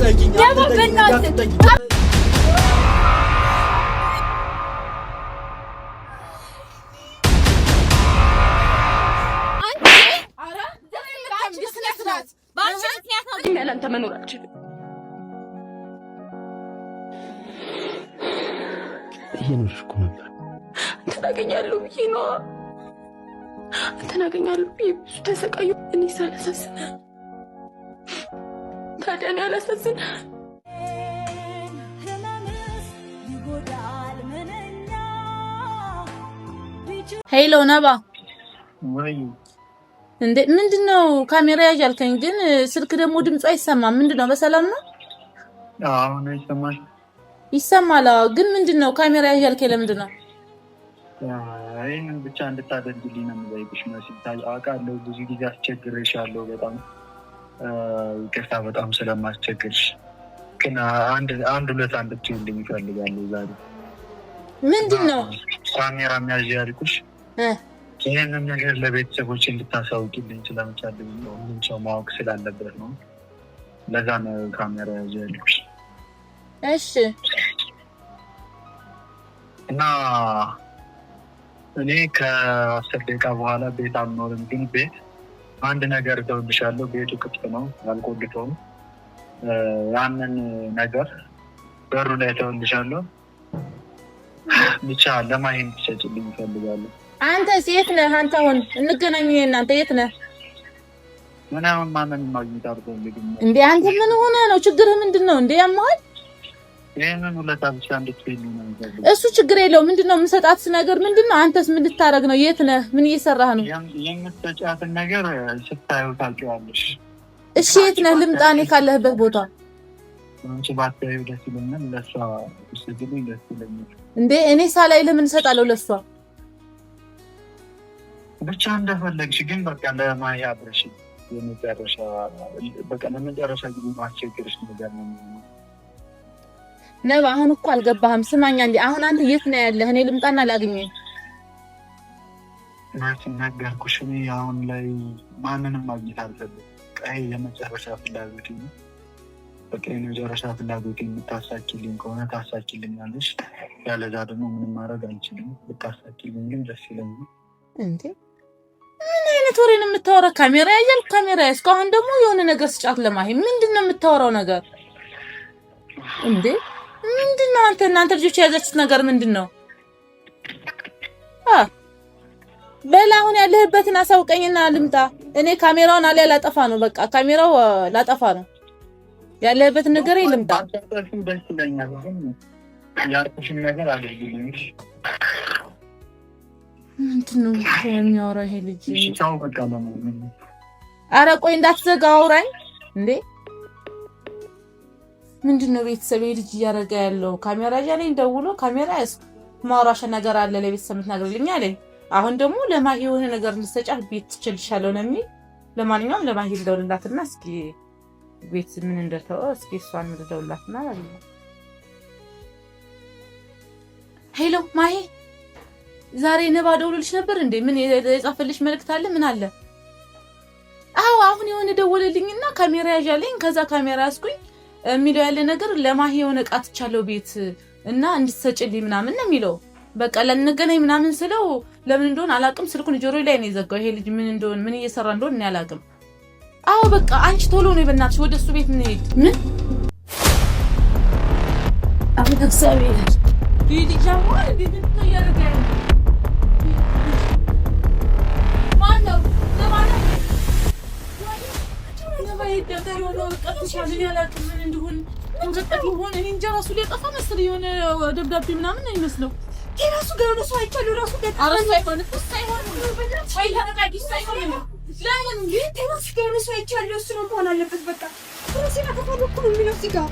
አትጠይቂኝ አትጠይቂኝ ያላንተ መኖር አልችልም። እየኖርሽ እኮ ነበር። አንተን አገኛለሁ ብዬ ነው። አንተን አገኛለሁ ብዬ ብዙ ተሰቃየሁ። እኔ ሳላሳዝን ታዲያ እኔ አላሳዝን? ሄሎ ነባ ወይ እንዴ ምንድነው ካሜራ ያዣልከኝ ግን ስልክ ደግሞ ድምጹ አይሰማም ምንድነው በሰላም ነው አሁን ይሰማል ይሰማል ግን ምንድነው ካሜራ ያዣልከኝ ለምንድነው አይን ብቻ እንድታደርግልኝ ነው የምጠይቅሽ መስልታል አውቃለሁ ብዙ ጊዜ አስቸግሬሻለሁ በጣም ይቅርታ በጣም ስለማስቸግርሽ ግን አንድ ሁለት እንድትይልኝ እፈልጋለሁ ዛሬ ምንድነው ካሜራ ያዣልኩሽ ይሄንን ነገር ለቤተሰቦች እንድታሳውቂልኝ ስለምቻለኝ ነው ምን ሰው ማወቅ ስላለበት ነው ለዛ ነው ካሜራ ያዣልኩሽ እሺ እና እኔ ከ10 ደቂቃ በኋላ ቤት አልኖርም ግን ቤት አንድ ነገር ተውልሻለሁ ቤቱ ክፍት ነው አልቆልፈውም ያንን ነገር በሩ ላይ ተውልሻለሁ ብቻ ለማይን ትሰጪልኝ እፈልጋለሁ አንተ የት ነህ አንተ አሁን እንገናኝ እናንተ የት ነህ ምናምን ማንን ማግኘት አልፈልግም እንዴ አንተ ምን ሆነ ነው ችግር ምንድነው እንዴ ያማል ይሄንን ሁለት አብቻ እንድትፈልኝ ነው የሚፈልገው እሱ ችግር የለው ምንድነው የምሰጣት ነገር ምንድነው አንተስ ምን ልታረግ ነው የት ነህ ምን እየሰራህ ነው የምትሰጫት ነገር ስታየው ታውቂዋለሽ እሺ የት ነህ ልምጣኔ ካለህበት ቦታ አንቺ ባታዪው ደስ ይለኛል ለሷ ስትልኝ ደስ ይለኛል እንዴ እኔ ሳላይ ለምን እሰጣለሁ ለሷ ብቻ እንደፈለግሽ ግን በቃ ለማያ አብረሽ ለመጨረሻ ጊዜ ማስቸግርሽ ነገር ነው ነባ አሁን እኮ አልገባህም ስማኛ እንዴ አሁን አንተ የት ነው ያለህ እኔ ልምጣና ላግኘኝ ነገርኩሽ እኔ አሁን ላይ ማንንም ማግኘት አልፈልግም ቀይ የመጨረሻ ፍላጎቴ ነው በቃ የመጨረሻ ፍላጎቴ የምታሳኪልኝ ከሆነ ታሳኪልኛለሽ ያለዛ ደግሞ ምንም ማድረግ አልችልም ብታሳኪልኝ ግን ደስ ይለኛል እንዴ ምን አይነት ወሬ ነው የምታወራው ካሜራ ያያል ካሜራ እስካሁን ደግሞ የሆነ ነገር ስጫት ለማሂ ምንድነው የምታወራው ነገር እንዴ ምንድነው እናንተ ልጆች ያዛችሁት ነገር ምንድነው በላ አሁን ያለህበትን አሳውቀኝና ልምጣ እኔ ካሜራውን አለ ላጠፋ ነው በቃ ካሜራው ላጠፋ ነው ያለህበትን ነገር ልምጣ ደስ ይለኛል ያልኩሽን ነገር አድርጊልኝ ምንድነው የሚያወራው ይሄ ልጅ ቻው በቃ ነው ኧረ ቆይ እንዳትዘጋ አውራኝ እንዴ ምንድነው ቤተሰብ ልጅ እያደረገ ያለው ካሜራ ያለኝ ደውሎ ካሜራ ማውራሽ ነገር አለ ለቤተሰብ ምትናገርልኝ አለኝ አሁን ደግሞ ለማሂ የሆነ ነገር እንድትሰጫት ቤት ትችልሻለሁ ነው የሚል ለማንኛውም ለማሂ ደውልላትና እስኪ ቤት ምን እንደተው እስኪ እሷን ደውልላትና አለ ሄሎ ማሂ ዛሬ ነባ ደውልልሽ ነበር እንዴ ምን የጻፈልሽ መልእክት አለ ምን አለ አዎ አሁን የሆነ ደወለልኝና ካሜራ ያዣለኝ ከዛ ካሜራ አስኩኝ የሚለው ያለ ነገር ለማሂ የሆነ ቃትቻለው ቤት እና እንድትሰጪልኝ ምናምን ነው የሚለው በቃ ለነገናኝ ምናምን ስለው ለምን እንደሆነ አላቅም ስልኩን ጆሮዬ ላይ ነው የዘጋው ይሄ ልጅ ምን እንደሆነ ምን እየሰራ እንደሆነ እኔ አላቅም አዎ በቃ አንቺ ቶሎ ነው በእናትሽ ወደሱ ቤት እንሂድ ምን አሁን ተሰበይ ልጅ አሞር ቤት ነው ያረጋኝ ማነው ነው ቀጥሻለሁ ያላቅም ምን እንደሆነ እንጀጠት ይሆን እኔ እንጃ ራሱ ሊጠፋ መስል የሆነ ደብዳቤ ምናምን ነው የሚመስለው የራሱ ጋር ነው ሳይቻለው ራሱ ጋር አራሱ አይሆንም ለምን ቴራስ ጋር ነው ሳይቻለው እሱ ነው መሆን አለበት በቃ ራሴን አተፈለኩ ነው የሚለው እዚህ ጋር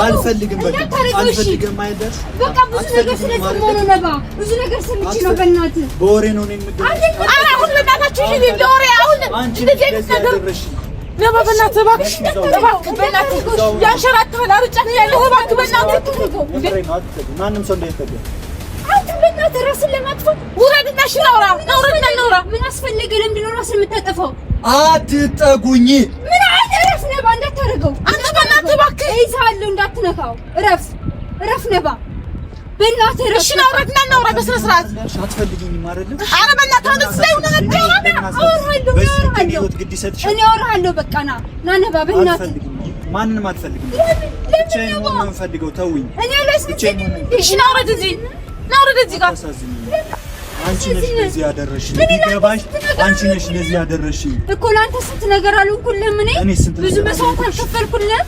አልፈልግም አልፈልግም አይደርስ በቃ ብዙ ነገር ስለሰማሁ ነባ ብዙ ነገር ሰምቼ ነው በእናትህ በወሬ ነው የምገኘው አሁን በእናታችሁ ይሄ ለወሬ አሁን እንደዚህ ነገር ነባ በእናትህ እባክሽ በእናትህ ያንሸራታል አርጫት ያለው እባክህ በእናትህ ማንም ሰው እንዳይጠጋ አንተ በእናትህ ራስን ለማጥፋት ውረድና እሺ ናውራ ምን አስፈለገ ለምንድን ነው ራስን የምታጠፋው አትጠጉኝ ምን አይደረፍ ነባ እንዳታረገው አንተ በእናትህ እባክህ ይዛለው እንዳትነካው እረፍ ነባ በእናትህ እሺ ናውራ በስነ ስርዓት አትፈልጊኝም አይደለም ኧረ በእናትህ አንተ ላይ ሆነ እኔ አወራለሁ በቃ ና ነባ በእናትህ ማንንም አልፈልግም ብቻዬን ነው የምፈልገው ተውኝ እኔ ላይ እሺ ናውራ እዚህ ጋር አንቺ ነሽ ለዚህ ያደረሽ ቢገባሽ አንቺ ነሽ ለዚህ ያደረሽ እኮ ላንተ ስንት ነገር አልኩልህም እኔ ብዙ መስዋዕት አልከፈልኩልህም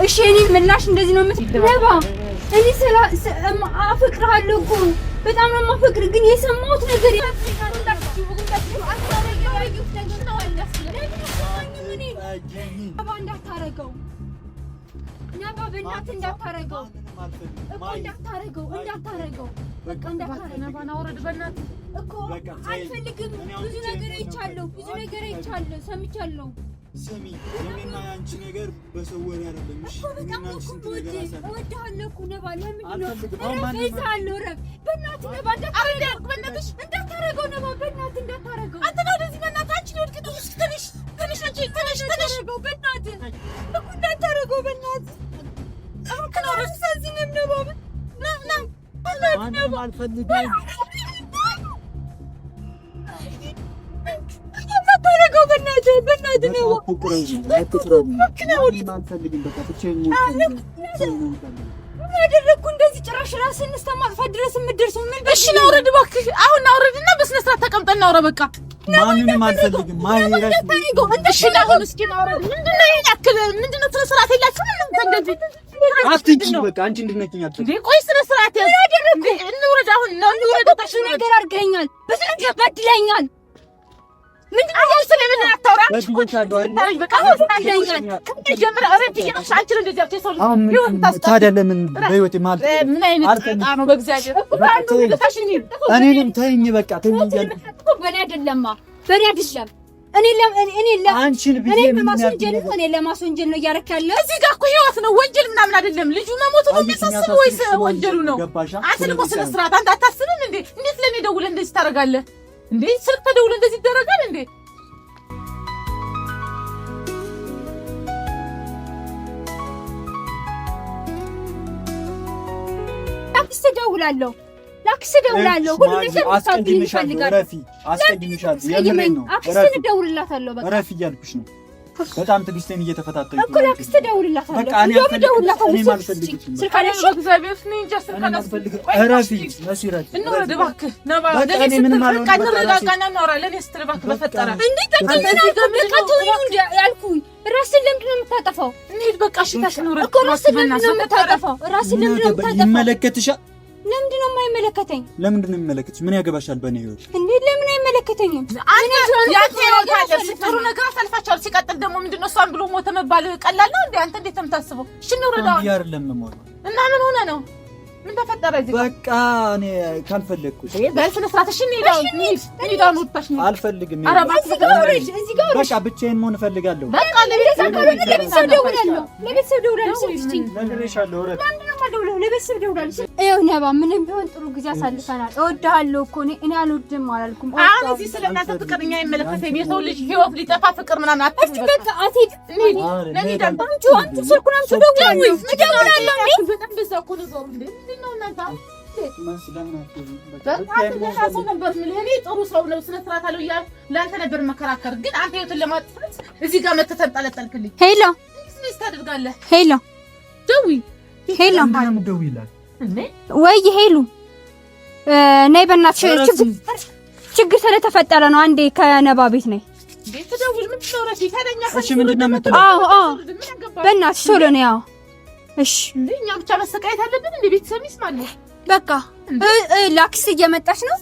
እሺ እኔ ምላሽ እንደዚህ ነው የምትነባ እኔ አፈቅርሃለሁ እኮ በጣም ነው የማፈቅርህ ግን የሰማሁት ነገር እንዳታረገው ነባ በእናትህ እንዳታረገው በቃ እንዳታረገው ነባ ናውረድ በእናትህ እኮ አልፈልግም ብዙ ነገር አይቻለሁ ሰምቻለሁ ስሚ እኔና አንቺ ነገር በሰው ወሬ አይደለም እሺ እኔና አንቺ ስንት ነገር አሳልፈን እወድሃለሁ እኮ ነባ ለምንድን ነው እፈይዛለሁ ረብ በእናትህ ነባ እንዳታረገው ነባ በእናትህ እንዳታረገው አንተ ነው እንደዚህ በእናትህ አንቺ ነው ወድቀህ ውስጥ ትንሽ በእናትህ እኮ እንዳታረገው በእናትህ አሁን ሳዝንም ነባ ማንም አልፈልግም እንዳታረገው በእናትህ ነው ያደረኩ እንደዚህ ጭራሽ ራስን እስከማጥፋት ድረስ የምትደርሰው ምን? እሺ ናውረድ እባክህ አሁን ናውረድና በስነ ስርዓት ተቀምጠን ናውራ በቃ ማንንም አልፈልግም እሺ አሁን እስኪ ናውረድ ምንድነው ይሄን ያክል ምንድነው ስነ ስርዓት የላችሁም እንደዚህ አትንኪ በቃ አንቺ እንድነኪኝ አትፈልጊ ቆይ ስነ ስርዓት እንውረድ አሁን ነው እንውረድ ብዙ ነገር አድርገኸኛል ብዙ ነገር በድለኸኛል ምንድነው ስለምን አታውራ ታዲያ ለምን በህይወቴ ማለት ምን አይነት ጣጣ ነው በእግዚአብሔር እኔንም ተይኝ በቃ ተይኝ በእኔ አይደለም እኔ አንቺን ብዬ እኔ ለማስወንጀል ነው እያደረክ ያለው እዚህ ጋር እኮ ህይወት ነው ወንጀል ምናምን አይደለም ልጁ መሞቱ ነው የሚያሳስበው ወይስ ወንጀሉ ነው አንተ ደግሞ ስነ ስርዓት አንተ አታስብም እንዴ እንዴት ለኔ ደውለህ እንደዚህ ታደርጋለህ እንዴ ስልክ ተደውለህ እንደዚህ ይደረጋል እንዴ ላክስ ደውላለሁ ሁሉ ነገር ታስቀድም ይፈልጋል አስቀድምሻለሁ የምሬን ነው አክስቴ ደውልላታለሁ በቃ እረፍ እያልኩሽ ነው በጣም ትግስቴን እየተፈታተንኩ እኮ ላክስ ደውልላታለሁ በቃ እኔ አልፈልግም ስልካለሽ እግዚአብሔር ስኔ እንጀስ አልፈልግም እረፊ መስይራት እንወረድ እባክህ ነባ በቃ እኔ ምንም አልሆንም እንረጋጋና እናወራ ለኔ ስትል እባክህ በፈጠረ እንዴት ያልኩኝ ራስን ለምንድን ነው የምታጠፋው እንሂድ በቃ እሺ ታስኖር እኮ ራስን ለምንድን ነው የምታጠፋው ራስን ለምንድን ነው የምታጠፋው ይመለከትሻል ለምንድን ነው የማይመለከተኝ ለምንድን ነው የሚመለከትሽ ምን ያገባሻል በእኔ ህይወት እንዴ ለምን አይመለከተኝም ያንተ ያለው ጥሩ ነገር አሳልፋችኋል ሲቀጥል ደግሞ ምንድነው እሷን ብሎ ሞተ መባል ቀላል ነው እንዴ አንተ እንዴት የምታስበው እሺ እንውረዳው አይደለም ሞት እና ምን ሆነ ነው ምን ተፈጠረ እዚህ በቃ እኔ ካልፈለኩሽ በስነ ስርዓት እሺ እንሂዳው ነው ወጣሽ ነው አልፈልግም ኧረ እዚህ ጋር በቃ ብቻዬን መሆን እፈልጋለሁ በቃ ለቤተሰብ ደውላለሁ ነግሬሻለሁ ኧረ ለቤተሰብ ደውላለሁ ይኸው ነባ ምንም ቢሆን ጥሩ ጊዜ አሳልፈናል እወድሃለሁ እኮ እኔ አልወድም አላልኩም አሁን እዚህ ስለእናንተ ፍቅር እኛ አይመለከተኝም የሰው ልጅ ህይወት ሊጠፋ ፍቅር ምናምን አትበል በቃ አትሄድ እንሂድ አንቺ ስልኩን አንቺ ደውላለሁ በጣም በዛ እኮ ነው እንዴ ነው እናንተ ጥሩ ሰው ነው ስነ ስርዓት አለው እያለ ለአንተ ነበር መከራከር ግን አንተ ህይወትን ለማጥፋት እዚህ ጋር መተህ ተንጠለጠልክልኝ ሄሎ ምን ታደርጋለህ ሄሎ ደውይ ሄሎ ማንም ደውይላት ወይ ሄሎ ነይ በእናትሽ ችግር ስለተፈጠረ ነው። አንዴ ከነባ ቤት ነኝ። ቤት ደውል። ምን ትሰራሽ? ታደኛ እሺ ምንድነው የምትለው? አዎ በእናትሽ ቶሎ ነው። ያው እሺ እኛ ብቻ መሰቃየት አለብን እንዴ? ቤተሰብ ይስማል። በቃ ላክስ እየመጣች ነው።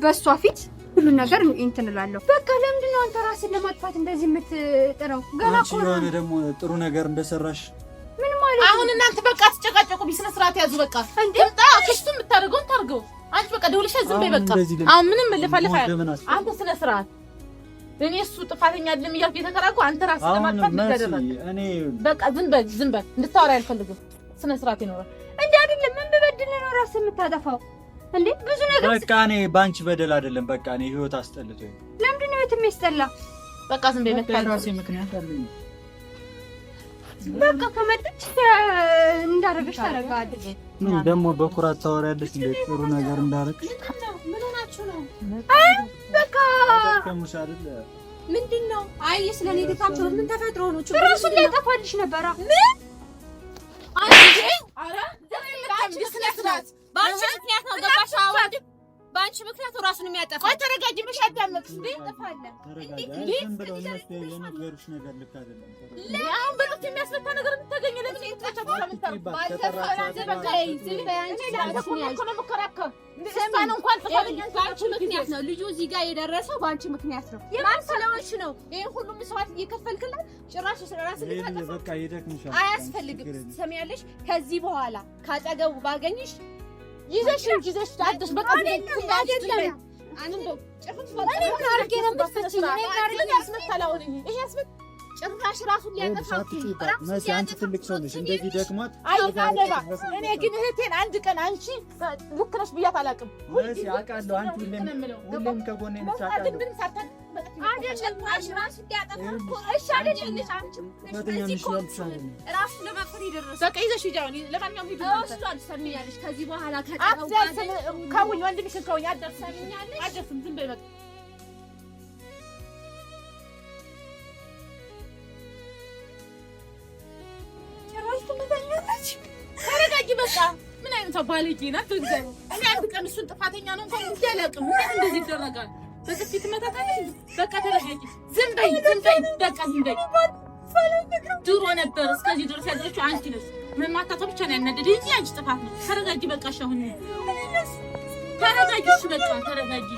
በሷ ፊት ሁሉ ነገር እንትን እላለሁ። በቃ ለምንድን ነው አንተ ራስን ለማጥፋት እንደዚህ የምትጥረው? ገና እኮ የሆነ ደግሞ ጥሩ ነገር እንደሰራሽ ምን ማለት አሁን እናንተ በቃ ተጨቃጨቁ። ቢስነ ስርዓት ያዙ። በቃ እንዴ ክስቱ የምታደርገውን ታርገው። አንቺ በቃ ደውልሽ ዝም በይ። በቃ አሁን ምንም ልፈልፍ አንተ ስነ ስርዓት እኔ እሱ ጥፋተኛ አይደለም እያልኩ የተከራኩ አንተ ራስህ ለማጥፋት ልታደርግ እኔ በቃ ዝም በል እንድታወራ ያልፈልግም። ስነ ስርዓት ይኖራል እንዴ? አይደለም ምን በበድል ነው ራስህ የምታጠፋው እንዴ? ብዙ ነገር በቃ እኔ ባንቺ በደል አይደለም። በቃ እኔ ህይወት አስጠልቶኝ። ለምንድን ነው ህይወት የሚያስጠላ? በቃ ዝም በይ። በቃ ራሴ ምክንያት አለኝ። በቃ ከመጣች እንዳረገሽ ታረጋለች። ምን ደግሞ በኩራት ታወሪያለሽ እንዴ? ጥሩ ነገር እንዳረግሽ ምን ሆናችሁ ነው? በቃ ከሙሽ አይደል? ምንድነው? አይ ስለኔ ተካምቶ ምን ተፈጥሮ ነው? ራሱን ሊያጠፋልሽ ነበር። ምን አንቺ አረ ባንቺ ምክንያት ነው ገባሽ? አወድ ባንቺ ምክንያት ራሱን የሚያጠፋ። ቆይ ተረጋጊ። ምን ሻዳመጥ እንዴ? ጠፋለ እንዴ? ብለው እነሱ የነገሩሽ ነገር ልክ አይደለም። ለአሁን በሉት የሚያስፈታ ነገር እንታገኘ ለምን ይጣጣው ለምታው ባልተፈራዘ በቃ ይዝል በአንቺ ላልኩኝ ነው መከራከር ሰማን እንኳን ተፈለኝ። ባንቺ ምክንያት ነው ልጁ እዚህ ጋር የደረሰው። ባንቺ ምክንያት ነው። ማን ስለሆንሽ ነው ይሄን ሁሉ መስዋዕት እየከፈልክላት? ጭራሽ ስለራስ ልታጠፋ በቃ ይደክምሻል። አያስፈልግም። ሰሚያለሽ? ከዚህ በኋላ ካጠገቡ ባገኝሽ ይዘሽ ታደሽ በቃ አይደለም። አንንዶ ጭፍት ፈጣሪ ምን አርጌ ነው የምትፈጪው? እኔ ካርገኝ ያስመታላው ይሄ ያስመት ጭራሽ ራሱን ሊያጠፋው መሲ አንቺ ትልቅ ሰው ነሽ። እንደዚህ ደክሟት አይታደባ። እኔ ግን እህቴን አንድ ቀን አንቺ ልክ ነሽ ብያት አላውቅም። መሲ አውቃለሁ። አንቺ ሁሌም ከጎኔ ነሽ አውቃለሁ። አይደለም ራሱን ሊያጠፋው እኮ እሺ አይደለም ልጅ አንቺ ራሱን ለማፈር ይደረሰ በቃ ይዘሽ ሂጂው። ለማንኛውም ሂጂ እሱ አልሰሚያለሽ። ከዚህ በኋላ ከውኝ ወንድምሽን ከውኝ አደርሰሚኛለሽ። አደርስም ዝም በይ በቃ ተረጋጊ። በቃ ምን አይነት ባለጌ ናት? ትግዛኝ። እኔ አንድ ቀን እሱን ጥፋተኛ ነው እንኳን እንዲያለቅም እንዴት እንደዚህ ይደረጋል? በጥፊ ትመታታለሽ። በቃ ተረጋጊ። ዝም በይ በቃ ዝም በይ። ድሮ ነበር እስከዚህ ድረስ ያደረችው አንቺ ነሽ። መማታቷ ብቻ ነው ያናደደኝ እንጂ አንቺ ጥፋት ነው። ተረጋጊ በቃ እሺ አሁን ተረጋጊ። እሺ በቃ ተረጋጊ።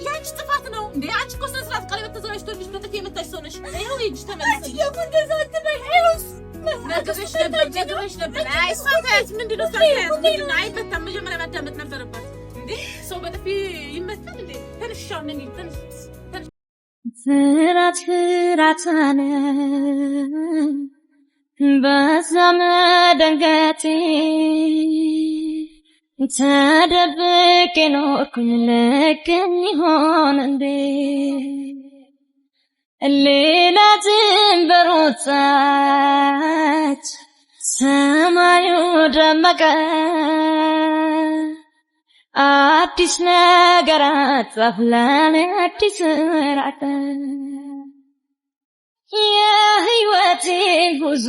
ያንቺ ጥፋት ነው እንዴ? አንቺ እኮ ስነ ስርዓት ቀለበት ተዘጋጅቶልሽ በጥፊ የመታሽ ሰው ነሽ። ይኸው ሂጂ ተመለሽ። ነግሬሽ ነበር። አይ ሳታያት ምንድን ነው ሳታያት ምንድን ነው? አይመታም። መጀመሪያ ማዳመጥ ነበረባት እንዴ። ሰው በጥፊ ይመታል እንዴ? ተነሽ አሁን እንሂድ። ተነሽ ፍራት አለ በዛ መደንገጤ ተደብቄ ኖርኩኝ ልክም ይሆን እንዴ? ሌላ ድንበር ወጣች ሰማዩ ደመቀ አዲስ ነገር አጣፍላለ አዲስ ራቀ የህይወቴ ጉዞ